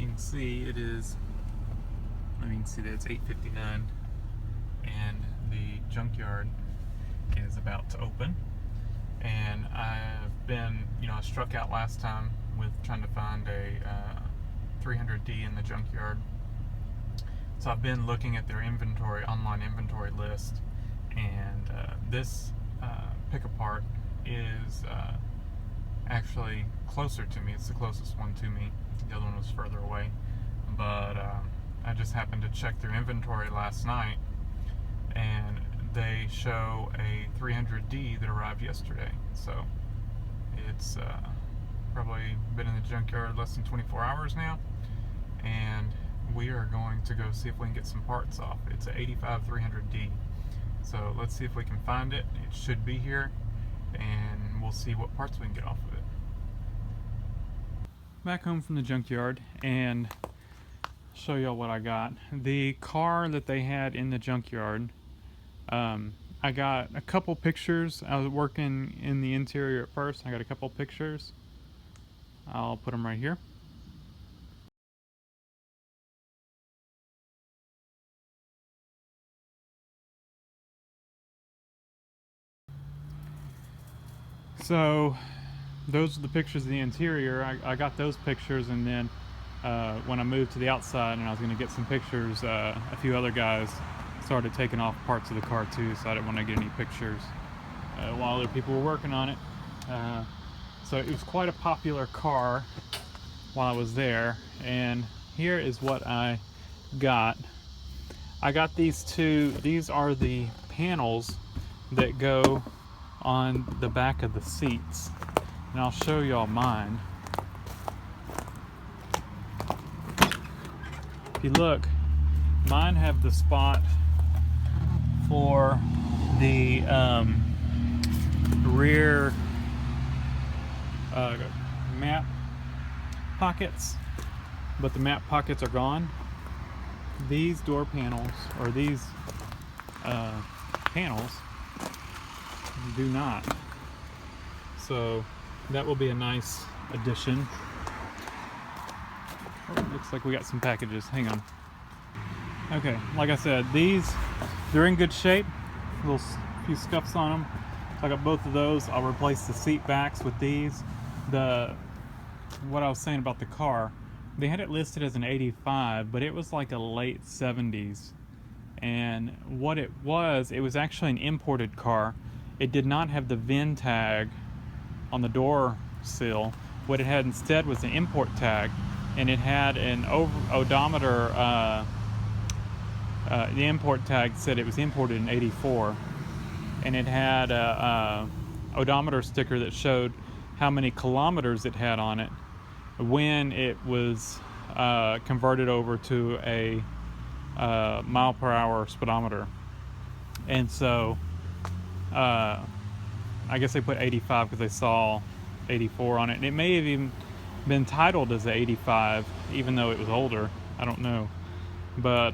can see, it is, you can see that it's 8:59 and the junkyard is about to open. And I've been, I struck out last time with trying to find a 300D in the junkyard. So I've been looking at their inventory, online inventory list, and this pick-apart is actually closer to me. It's the closest one to me. The other one was further away. But I just happened to check their inventory last night, and they show a 300D that arrived yesterday. So it's probably been in the junkyard less than 24 hours now, and we are going to go see if we can get some parts off. It's an 85 300D. So let's see if we can find it. It should be here, and we'll see what parts we can get off of it. Back home from the junkyard, and show y'all what I got. The car that they had in the junkyard, I got a couple pictures. I was working in the interior at first. I got a couple pictures. I'll put them right here. So those are the pictures of the interior. I got those pictures, and then when I moved to the outside and I was going to get some pictures, a few other guys started taking off parts of the car too, so I didn't want to get any pictures while other people were working on it. So it was quite a popular car while I was there, and here is what I got. I got these two. These are the panels that go on the back of the seats, and I'll show y'all mine. If you look, mine have the spot for the rear map pockets, but the map pockets are gone. These door panels, or these panels, do not. So that will be a nice addition. Oh, looks like we got some packages. Hang on. Okay, like I said, they're in good shape. Few scuffs on them. So I got both of those. I'll replace the seat backs with these. What I was saying about the car, they had it listed as an 85, but it was like a late 70s. And what it was actually an imported car. It did not have the VIN tag on the door sill. What it had instead was an import tag, and it had an odometer. The import tag said it was imported in '84, and it had a odometer sticker that showed how many kilometers it had on it when it was converted over to a mile per hour speedometer. And so I guess they put 85 because they saw 84 on it, and it may have even been titled as a 85 even though it was older. I don't know. But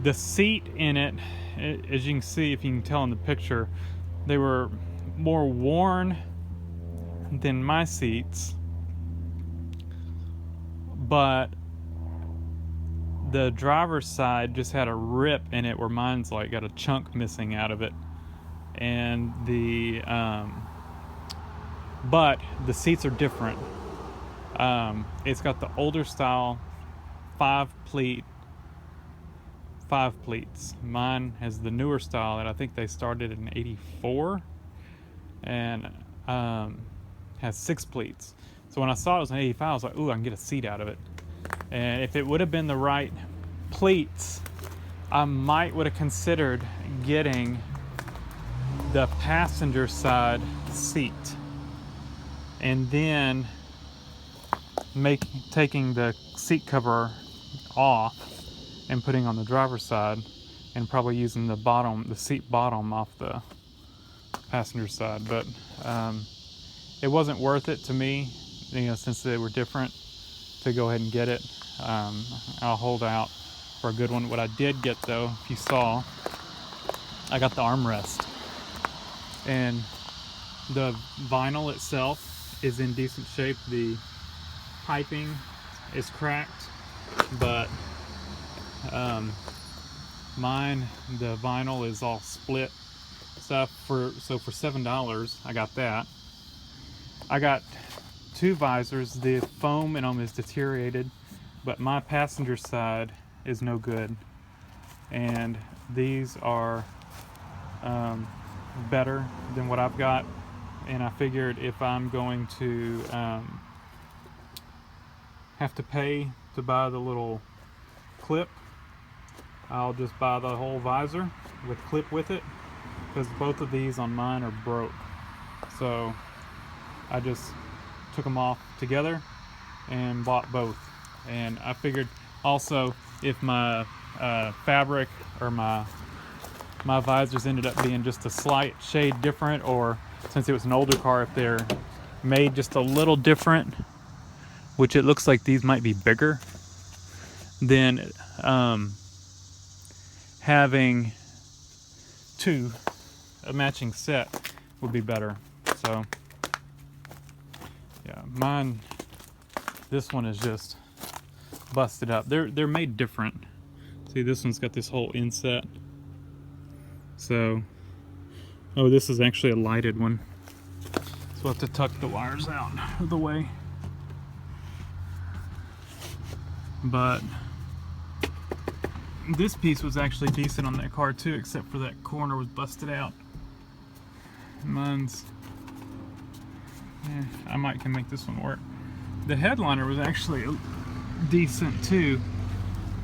the seat in it, as you can see, if you can tell in the picture, they were more worn than my seats, but the driver's side just had a rip in it where mine's like got a chunk missing out of it. And but the seats are different. It's got the older style 5 pleats. Mine has the newer style that I think they started in '84, and has 6 pleats. So when I saw it was an 85, I was like, ooh, I can get a seat out of it. And if it would have been the right pleats, I might would have considered getting the passenger side seat, and then taking the seat cover off and putting on the driver's side, and probably using the seat bottom off the passenger side. But it wasn't worth it to me, since they were different, to go ahead and get it. I'll hold out for a good one. What I did get, though, if you saw, I got the armrest, and the vinyl itself is in decent shape. The piping is cracked, but mine, the vinyl is all split stuff. For $7 I got that. I got 2 visors. The foam in them is deteriorated, but my passenger side is no good, and these are better than what I've got. And I figured if I'm going to have to pay to buy the little clip, I'll just buy the whole visor with clip with it, because both of these on mine are broke. So I just took them off together and bought both. And I figured also, if my fabric or my visors ended up being just a slight shade different, or since it was an older car, if they're made just a little different, which it looks like these might be bigger, then having a matching set would be better. So yeah, mine, this one is just busted up. They're made different. See, this one's got this whole inset. So, oh, this is actually a lighted one. So we'll have to tuck the wires out of the way. But this piece was actually decent on that car too, except for that corner was busted out. Mine's, I might can make this one work. The headliner was actually decent too.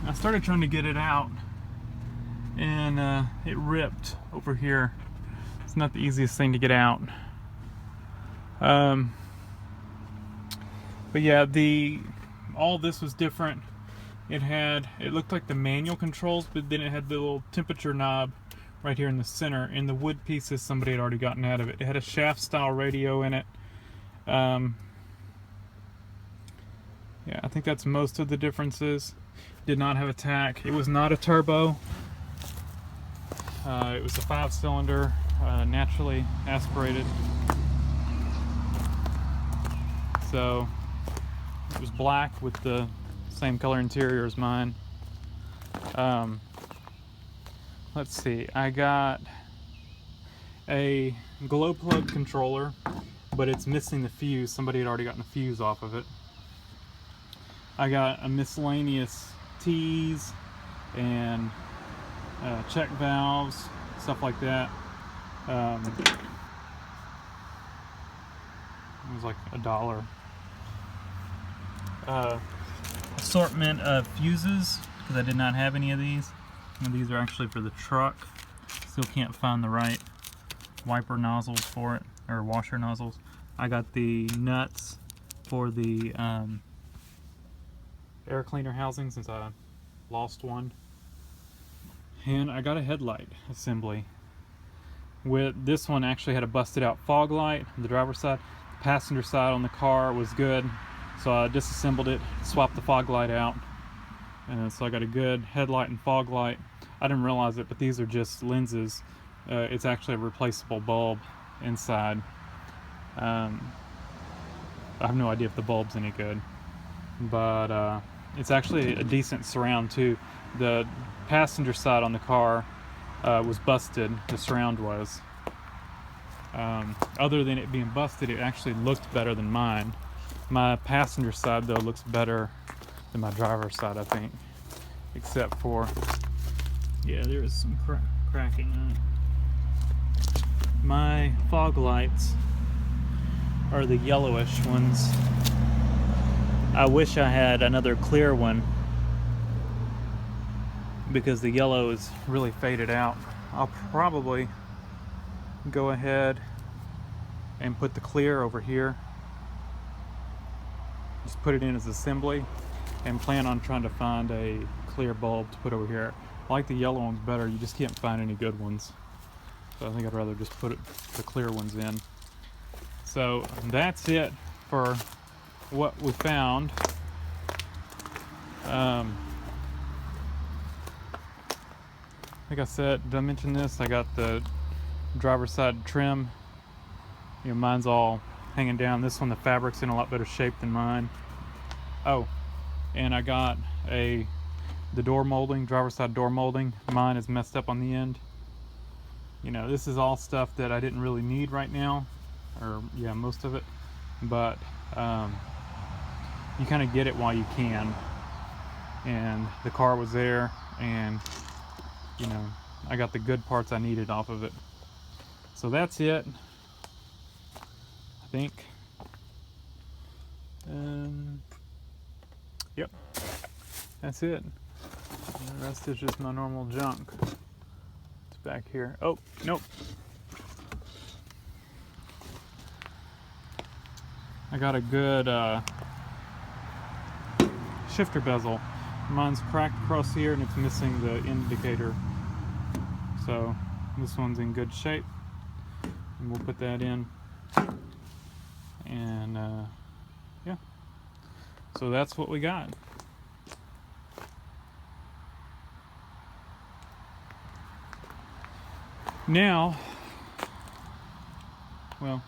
I started trying to get it out, and it ripped over here. It's not the easiest thing to get out. But yeah, all this was different. It looked like the manual controls, but then it had the little temperature knob right here in the center, and the wood pieces somebody had already gotten out of it. It had a shaft style radio in it. Yeah, I think that's most of the differences. Did not have a tach. It was not a turbo. It was a 5-cylinder, naturally aspirated. So it was black with the same color interior as mine. Let's see, I got a glow plug controller, but it's missing the fuse. Somebody had already gotten the fuse off of it. I got a miscellaneous T's and check valves, stuff like that. It was like $1. Assortment of fuses, because I did not have any of these. And these are actually for the truck. Still can't find the right wiper nozzles for it, or washer nozzles. I got the nuts for the air cleaner housing, since I lost one. And I got a headlight assembly. With this one actually had a busted out fog light on the driver's side. The passenger side on the car was good, so I disassembled it, swapped the fog light out, and so I got a good headlight and fog light. I didn't realize it, but these are just lenses. It's actually a replaceable bulb inside. I have no idea if the bulb's any good, but it's actually a decent surround too. The passenger side on the car was busted, the surround was. Other than it being busted, it actually looked better than mine. My passenger side though looks better than my driver's side, I think, except for, yeah, there is some cracking on it. My fog lights are the yellowish ones. I wish I had another clear one, because the yellow is really faded out. I'll probably go ahead and put the clear over here. Just put it in as assembly, and plan on trying to find a clear bulb to put over here. I like the yellow ones better. You just can't find any good ones. So I think I'd rather just put the clear ones in. So that's it for what we found. Like I said, did I mention this? I got the driver's side trim. You know, mine's all hanging down. This one, the fabric's in a lot better shape than mine. Oh, and I got the door molding, driver's side door molding. Mine is messed up on the end. You know, this is all stuff that I didn't really need right now, or yeah, most of it, but you kind of get it while you can. And the car was there, and you know, I got the good parts I needed off of it. So that's it, I think. Yep, that's it. And the rest is just my normal junk. It's back here. Oh, nope. I got a good shifter bezel. Mine's cracked across here and it's missing the indicator. So this one's in good shape. And we'll put that in. And yeah. So that's what we got. Now, well,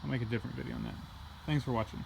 I'll make a different video on that. Thanks for watching.